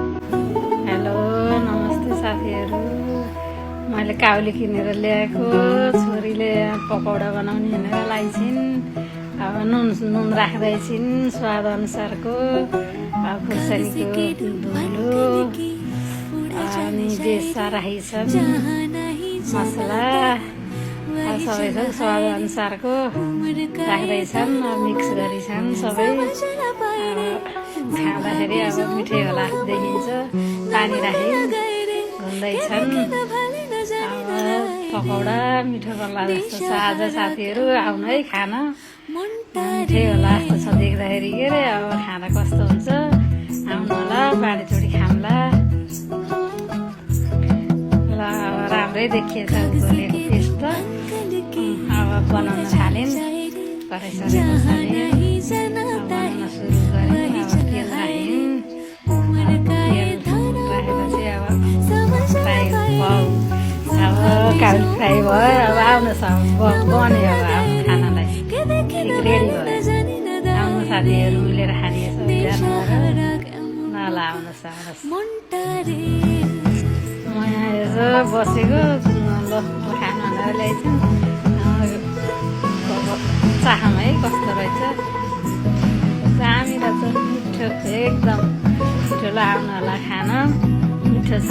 Hello नमस्ते साथीहरू। मैले काउली किनेर ल्याएको छोरीले पकौडा बनाउने भनेर ल्याइछिन्। अब नुन राख्दैछिन् स्वाद अनुसारको। खुर्सानीको धुलो अनि बेसा राखिछन् मसला सबै स्वाद अनुसारको राख्दैछन्। मिक्स गरिछन् सबै। खाँदाखेरि अब मिठै होला देखिन्छ। पानी राखी घुम्दैछन्। अब पकौडा मिठो पर्ला जस्तो छ। आज साथीहरू आउनु है खान। मिठै होला जस्तो छ देख्दाखेरि। के अरे अब खाना कस्तो हुन्छ आउनु होला। बाँडीचुडी खाउँला। ल अब राम्रै देखिएछ गोलेको पेस्ट। अब बनाउन थालिन्। कराई बनाउन सुरु गरेँ। अब तेल राखिन्। राखेपछि अब फ्राई भयो। अब काउली फ्राई भयो। अब आउनुहोस् अब बन्यो। अब आउनु खानालाई रेडी भयो। आउनु साथीहरू मिलेर खाने ल आउनुहोस् आउनुहोस्। म यहाँ यसो बसेको ल खानु भनेर ल्याइछु। चाखौँ है कस्तो रहेछ। दामी रहेछ मिठो एकदम मिठो। ल आउनु होला खान मिठो छ।